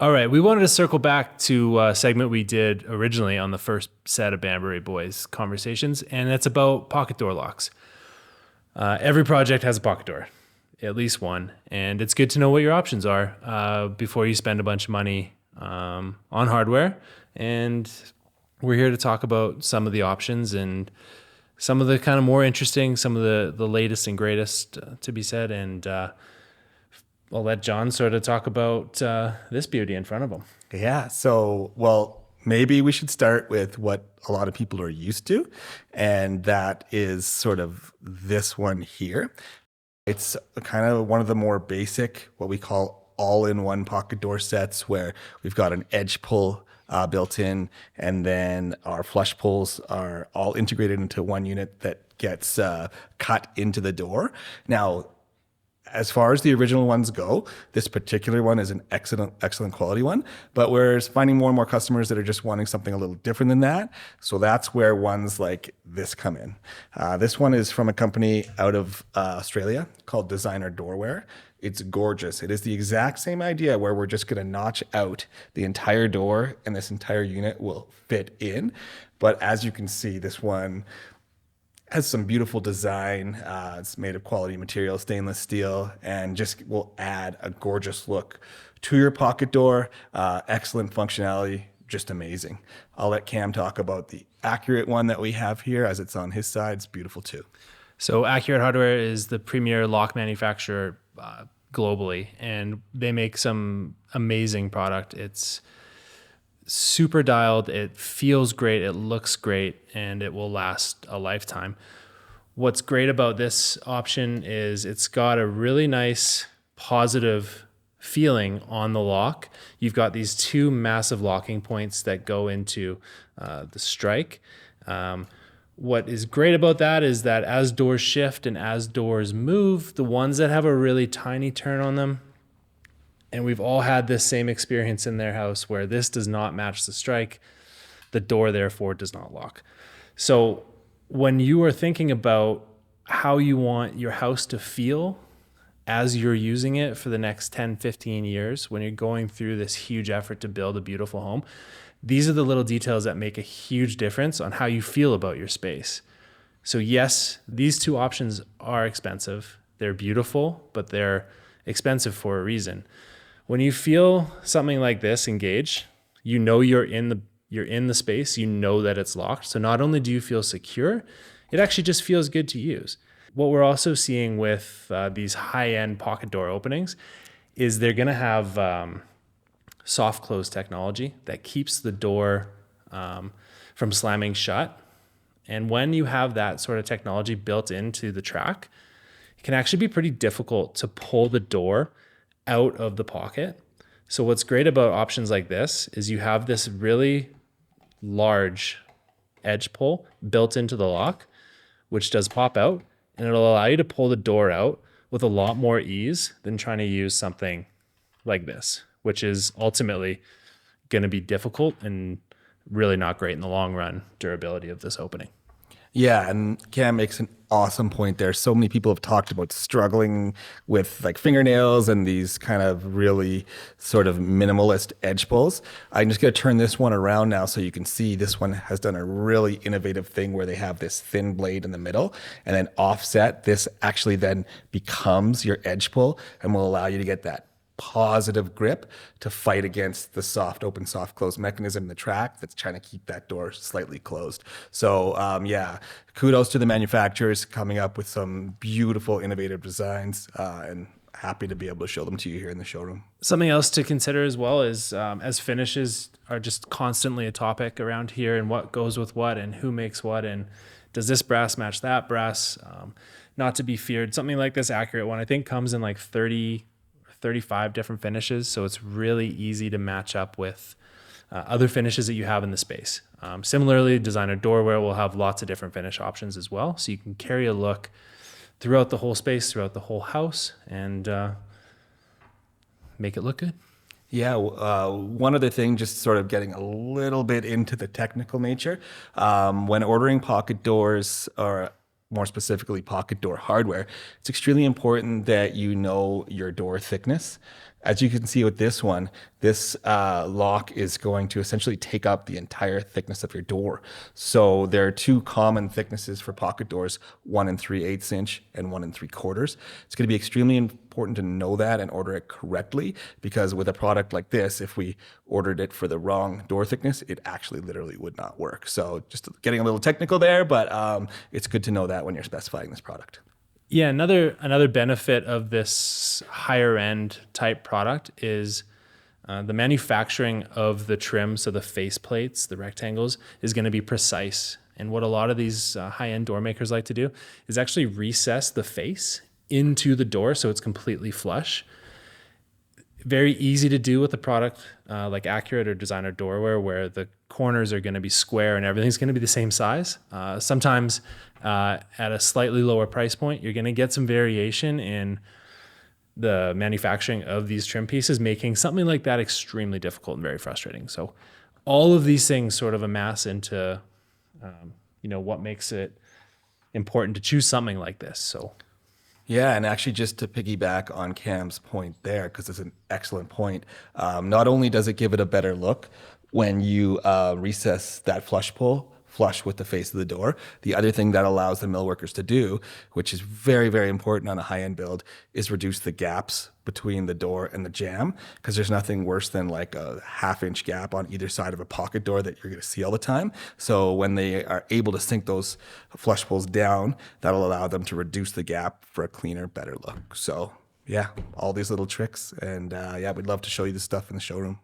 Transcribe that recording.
All right, we wanted to circle back to a segment we did originally on the first set of Banbury Boys conversations, and that's about pocket door locks. Every project has a pocket door, at least one, and it's good to know what your options are before you spend a bunch of money on hardware. And we're here to talk about some of the options and some of the kind of more interesting, some of the latest and greatest to be said, and I'll let John sort of talk about this beauty in front of him. Yeah. So, well, maybe we should start with what a lot of people are used to, and that is sort of this one here. It's kind of one of the more basic, what we call all-in-one pocket door sets, where we've got an edge pull built in, and then our flush pulls are all integrated into one unit that gets cut into the door. Now, as far as the original ones go, this particular one is an excellent quality one, but we're finding more and more customers that are just wanting something a little different than that. So that's where ones like this come in. This one is from a company out of Australia called Designer Doorware. It's gorgeous. It is the exact same idea where we're just going to notch out the entire door and this entire unit will fit in. But as you can see, this one has some beautiful design. It's made of quality material, stainless steel, and just will add a gorgeous look to your pocket door. Excellent functionality, just amazing. I'll let Cam talk about the Accurate one that we have here, as it's on his side. It's beautiful too. So Accurate Hardware is the premier lock manufacturer globally, and they make some amazing product. It's super dialed, it feels great, it looks great, and it will last a lifetime. What's great about this option is it's got a really nice positive feeling on the lock. You've got these two massive locking points that go into the strike. What is great about that is that as doors shift and as doors move, the ones that have a really tiny turn on them, and we've all had this same experience in their house where this does not match the strike, the door therefore does not lock. So when you are thinking about how you want your house to feel as you're using it for the next 10, 15 years, when you're going through this huge effort to build a beautiful home, these are the little details that make a huge difference on how you feel about your space. So yes, these two options are expensive. They're beautiful, but they're expensive for a reason. When you feel something like this engage, you know you're in the space, you know that it's locked. So not only do you feel secure, it actually just feels good to use. What we're also seeing with these high-end pocket door openings is they're going to have soft close technology that keeps the door from slamming shut. And when you have that sort of technology built into the track, it can actually be pretty difficult to pull the door out of the pocket. So what's great about options like this is you have this really large edge pull built into the lock, which does pop out, and it'll allow you to pull the door out with a lot more ease than trying to use something like this, which is ultimately going to be difficult and really not great in the long run durability of this opening. Yeah, and Cam makes an awesome point there. So many people have talked about struggling with like fingernails and these kind of really sort of minimalist edge pulls. I'm just going to turn this one around now so you can see this one has done a really innovative thing where they have this thin blade in the middle and then offset. This actually then becomes your edge pull and will allow you to get that positive grip to fight against the soft open, soft close mechanism in the track that's trying to keep that door slightly closed. So yeah, kudos to the manufacturers coming up with some beautiful, innovative designs, and happy to be able to show them to you here in the showroom. Something else to consider as well is as finishes are just constantly a topic around here, and what goes with what and who makes what, and does this brass match that brass? Not to be feared. Something like this Accurate one, I think, comes in like 35 different finishes, so it's really easy to match up with other finishes that you have in the space. Similarly, Designer Doorware will have lots of different finish options as well, so you can carry a look throughout the whole space, throughout the whole house, and make it look good. Yeah, one other thing, just sort of getting a little bit into the technical nature. When ordering pocket doors, or more specifically pocket door hardware, it's extremely important that you know your door thickness. As you can see with this one, this lock is going to essentially take up the entire thickness of your door. So there are two common thicknesses for pocket doors, 1 3/8 inch and 1 3/4. It's going to be extremely important to know that and order it correctly, because with a product like this, if we ordered it for the wrong door thickness, it actually literally would not work. So just getting a little technical there, but it's good to know that when you're specifying this product. Yeah, another benefit of this higher end type product is the manufacturing of the trim, so the face plates, the rectangles, is going to be precise. And what a lot of these high end door makers like to do is actually recess the face into the door so it's completely flush. Very easy to do with a product like Accurate or Designer Doorware, where the corners are going to be square and everything's going to be the same size. Sometimes at a slightly lower price point, you're going to get some variation in the manufacturing of these trim pieces, making something like that extremely difficult and very frustrating. So all of these things sort of amass into what makes it important to choose something like this. So Yeah, and actually, just to piggyback on Cam's point there, because it's an excellent point, not only does it give it a better look when you recess that flush pull flush with the face of the door, the other thing that allows the millworkers to do, which is very, very important on a high-end build, is reduce the gaps between the door and the jamb, because there's nothing worse than like a half-inch gap on either side of a pocket door that you're going to see all the time. So when they are able to sink those flush pulls down, that'll allow them to reduce the gap for a cleaner, better look. So yeah, all these little tricks, and yeah, we'd love to show you this stuff in the showroom.